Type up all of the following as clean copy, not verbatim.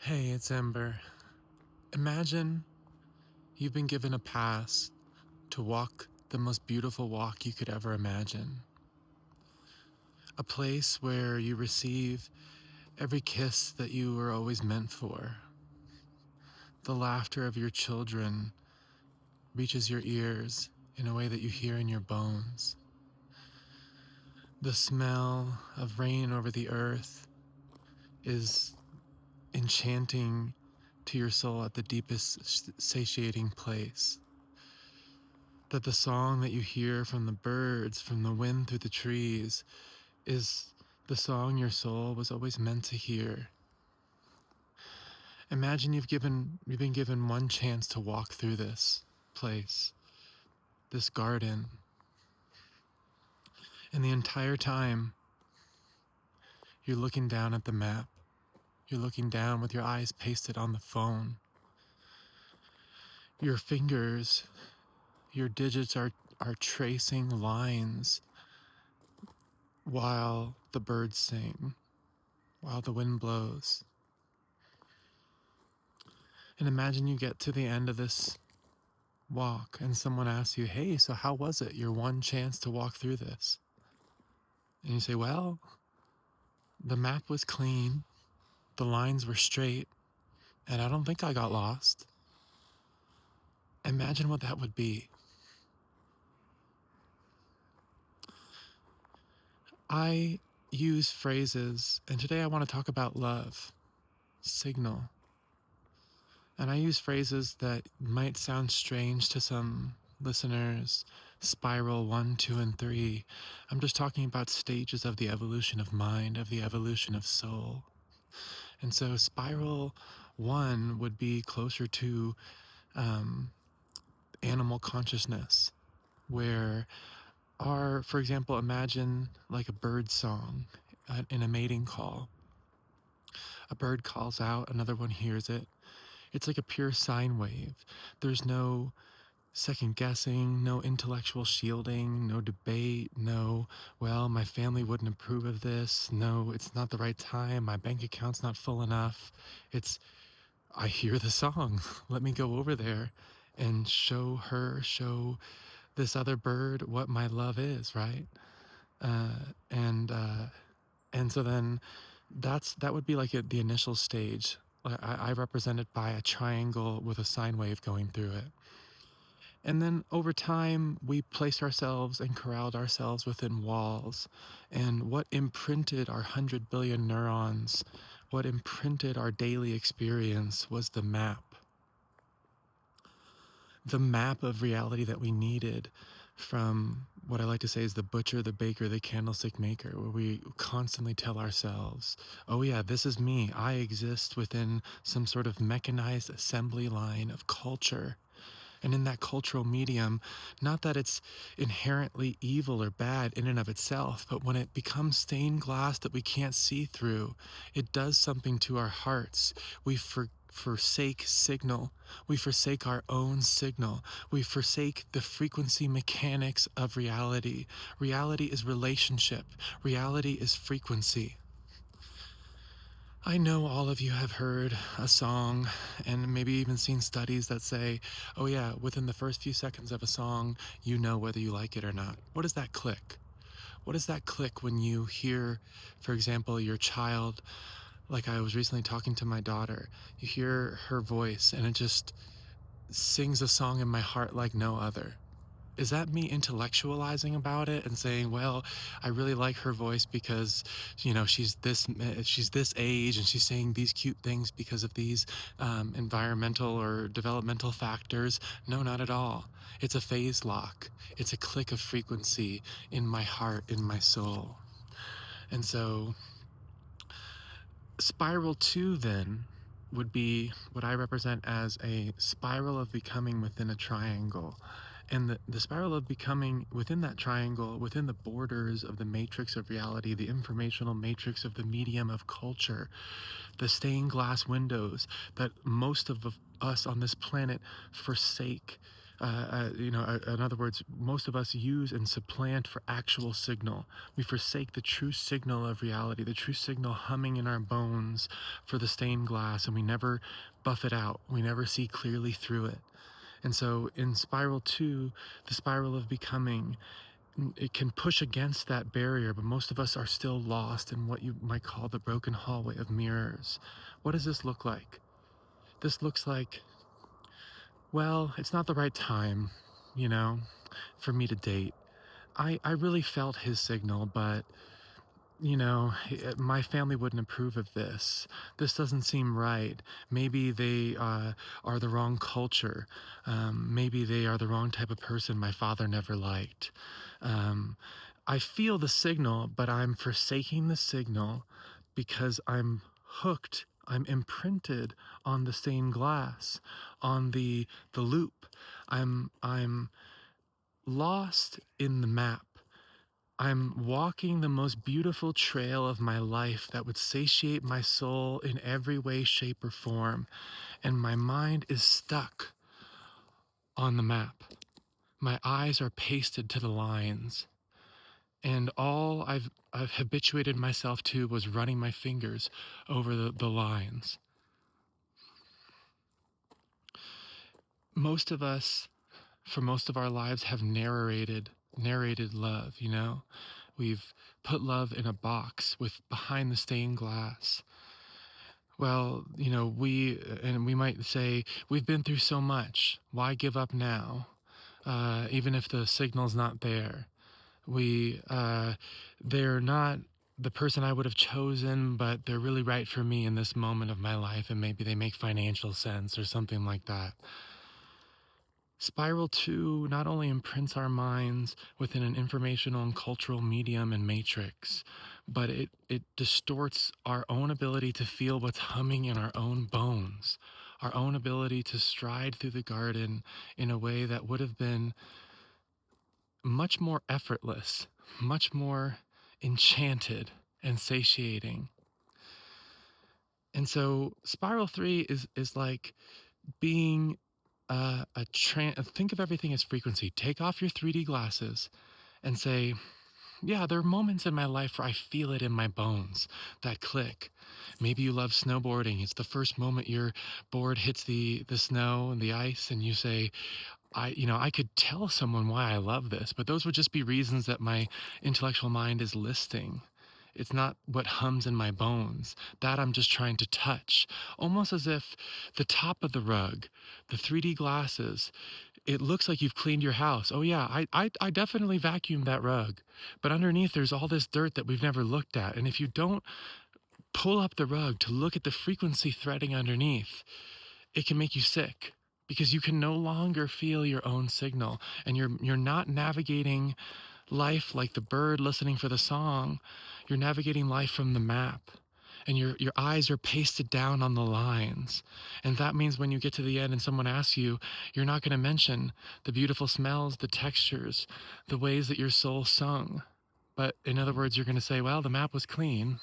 Hey, it's Ember. Imagine you've been given a pass to walk the most beautiful walk you could ever imagine. A place where you receive every kiss that you were always meant for. The laughter of your children reaches your ears in a way that you hear in your bones. The smell of rain over the earth is enchanting to your soul at the deepest satiating place. That the song that you hear from the birds, from the wind through the trees, is the song your soul was always meant to hear. Imagine you've been given one chance to walk through this place, this garden, and the entire time you're looking down at the map. You're looking down with your eyes pasted on the phone. Your fingers, your digits are tracing lines while the birds sing, while the wind blows. And imagine you get to the end of this walk and someone asks you, hey, so how was it? Your one chance to walk through this. And you say, well, the map was clean, the lines were straight, and I don't think I got lost. Imagine what that would be. I use phrases, and today I want to talk about love, signal. And I use phrases that might sound strange to some listeners. Spiral 1, 2, and 3. I'm just talking about stages of the evolution of mind, of the evolution of soul. And so spiral 1 would be closer to animal consciousness, where for example, imagine like a bird song in a mating call. A bird calls out, another one hears it. It's like a pure sine wave. There's no second guessing, no intellectual shielding, no debate, no, well, my family wouldn't approve of this, no, it's not the right time, my bank account's not full enough. It's, I hear the song. Let me go over there and show this other bird what my love is, right? And so then that would be like the initial stage. I represent it by a triangle with a sine wave going through it. And then over time, we placed ourselves and corralled ourselves within walls. And what imprinted our 100 billion neurons, what imprinted our daily experience was the map. The map of reality that we needed from what I like to say is the butcher, the baker, the candlestick maker, where we constantly tell ourselves, oh yeah, this is me. I exist within some sort of mechanized assembly line of culture. And in that cultural medium, not that it's inherently evil or bad in and of itself, but when it becomes stained glass that we can't see through, it does something to our hearts. We forsake signal. We forsake our own signal. We forsake the frequency mechanics of reality. Reality is relationship. Reality is frequency. I know all of you have heard a song and maybe even seen studies that say, oh yeah, within the first few seconds of a song, you know whether you like it or not. What does that click? What does that click when you hear, for example, your child, like I was recently talking to my daughter, you hear her voice and it just sings a song in my heart like no other. Is that me intellectualizing about it and saying, well, I really like her voice because, she's this age and she's saying these cute things because of these environmental or developmental factors? No, not at all. It's a phase lock. It's a click of frequency in my heart, in my soul. And so spiral 2 then would be what I represent as a spiral of becoming within a triangle. And the spiral of becoming within that triangle, within the borders of the matrix of reality, the informational matrix of the medium of culture, the stained glass windows that most of us on this planet forsake In other words, most of us use and supplant for actual signal. We forsake the true signal of reality, the true signal humming in our bones for the stained glass, and we never buff it out. We never see clearly through it. And so in spiral 2, the spiral of becoming, it can push against that barrier, but most of us are still lost in what you might call the broken hallway of mirrors. What does this look like? This looks like, well, it's not the right time, you know, for me to date. I really felt his signal, but my family wouldn't approve of this. This doesn't seem right. Maybe they are the wrong culture. Maybe they are the wrong type of person my father never liked. Um, I feel the signal, but I'm forsaking the signal because I'm hooked. I'm imprinted on the stained glass, on the loop. I'm lost in the map. I'm walking the most beautiful trail of my life that would satiate my soul in every way, shape, or form, and my mind is stuck on the map. My eyes are pasted to the lines, and all I've habituated myself to was running my fingers over the lines. Most of us, for most of our lives, have narrated love, you know? We've put love in a box with behind the stained glass. Well, we might say, we've been through so much. Why give up now? Even if the signal's not there. They're not the person I would have chosen, but they're really right for me in this moment of my life, and maybe they make financial sense or something like that. Spiral 2 not only imprints our minds within an informational and cultural medium and matrix, but it distorts our own ability to feel what's humming in our own bones, our own ability to stride through the garden in a way that would have been much more effortless, much more enchanted and satiating. And so Spiral 3 is like being think of everything as frequency. Take off your 3D glasses and say, yeah, there are moments in my life where I feel it in my bones, that click. Maybe you love snowboarding. It's the first moment your board hits the snow and the ice, and you say, I could tell someone why I love this, but those would just be reasons that my intellectual mind is listing. It's not what hums in my bones. That I'm just trying to touch. Almost as if the top of the rug, the 3D glasses, it looks like you've cleaned your house. Oh yeah, I definitely vacuumed that rug. But underneath there's all this dirt that we've never looked at. And if you don't pull up the rug to look at the frequency threading underneath, it can make you sick because you can no longer feel your own signal, and you're not navigating life like the bird listening for the song. You're navigating life from the map, and your eyes are pasted down on the lines. And that means when you get to the end and someone asks you, you're not going to mention the beautiful smells, the textures, the ways that your soul sung. But in other words, you're going to say, well, the map was clean.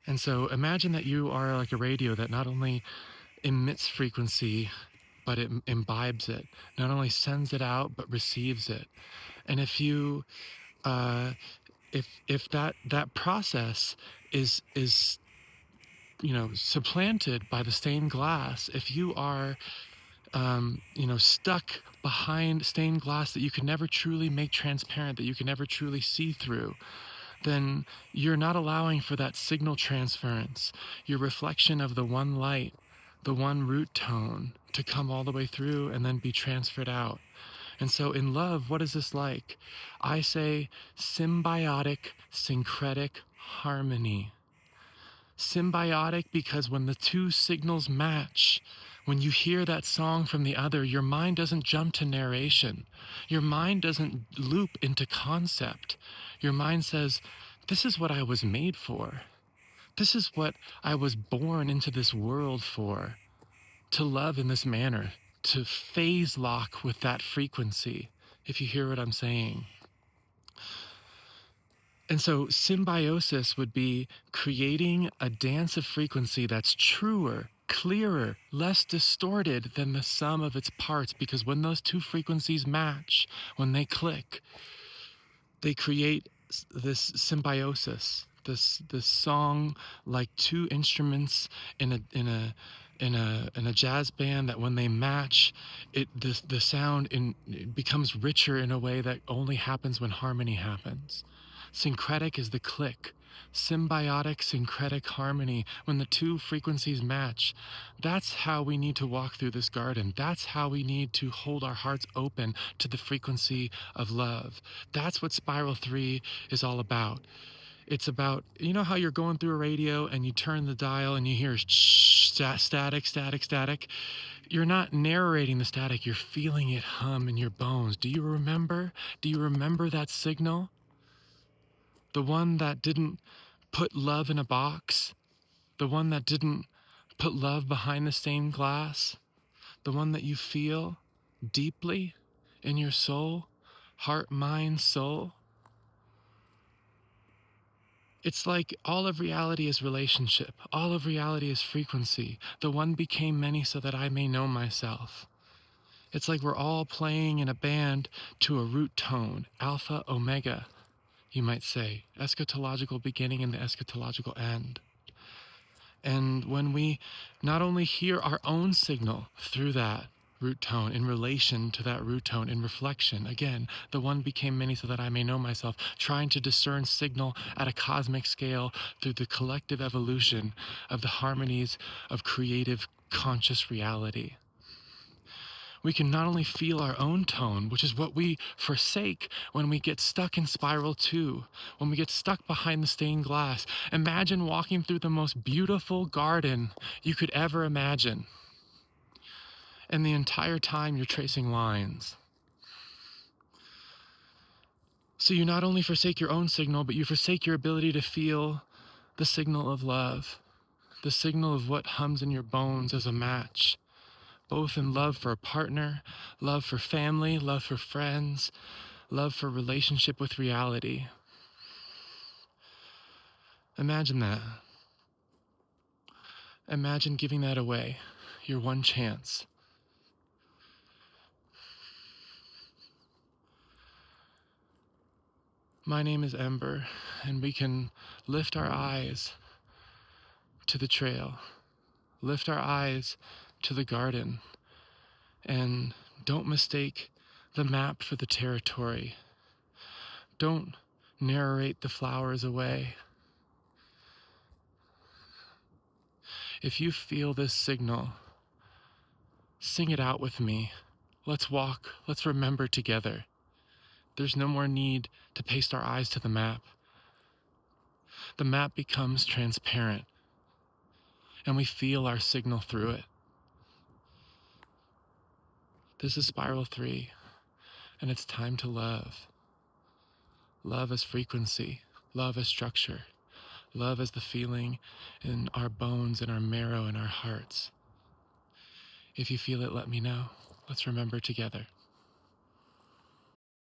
And so imagine that you are like a radio that not only emits frequency, but it imbibes it, not only sends it out, but receives it. And if that process is supplanted by the stained glass, if you are stuck behind stained glass that you can never truly make transparent, that you can never truly see through, then you're not allowing for that signal transference, your reflection of the one light, the one root tone to come all the way through and then be transferred out. And so in love, what is this like? I say symbiotic, syncretic harmony. Symbiotic because when the two signals match, when you hear that song from the other, your mind doesn't jump to narration. Your mind doesn't loop into concept. Your mind says, this is what I was made for. This is what I was born into this world for. To love in this manner, to phase lock with that frequency, if you hear what I'm saying. And so symbiosis would be creating a dance of frequency that's truer clearer, less distorted than the sum of its parts, because when those two frequencies match, when they click, they create this symbiosis, this song like two instruments in a jazz band, that when they match, the sound it becomes richer in a way that only happens when harmony happens. Syncretic is the click. Symbiotic, syncretic harmony, when the two frequencies match. That's how we need to walk through this garden. That's how we need to hold our hearts open to the frequency of love. That's what Spiral 3 is all about. It's about, you know how you're going through a radio and you turn the dial and you hear static, static, static? You're not narrating the static, you're feeling it hum in your bones. Do you remember? Do you remember that signal? The one that didn't put love in a box? The one that didn't put love behind the stained glass? The one that you feel deeply in your soul, heart, mind, soul? It's like all of reality is relationship. All of reality is frequency. The one became many so that I may know myself. It's like we're all playing in a band to a root tone, alpha, omega, you might say, eschatological beginning and the eschatological end. And when we not only hear our own signal through that root tone, in relation to that root tone, in reflection, again, the one became many so that I may know myself, trying to discern signal at a cosmic scale through the collective evolution of the harmonies of creative conscious reality. We can not only feel our own tone, which is what we forsake when we get stuck in Spiral 2, when we get stuck behind the stained glass. Imagine walking through the most beautiful garden you could ever imagine, and the entire time you're tracing lines. So you not only forsake your own signal, but you forsake your ability to feel the signal of love, the signal of what hums in your bones as a match, both in love for a partner, love for family, love for friends, love for relationship with reality. Imagine that. Imagine giving that away, your one chance. My name is Ember, and we can lift our eyes to the trail, lift our eyes to the garden, and don't mistake the map for the territory. Don't narrate the flowers away. If you feel this signal, sing it out with me. Let's walk, let's remember together. There's no more need to paste our eyes to the map. The map becomes transparent, and we feel our signal through it. This is Spiral 3, and it's time to love. Love as frequency, love as structure, love as the feeling in our bones, in our marrow, in our hearts. If you feel it, let me know. Let's remember together.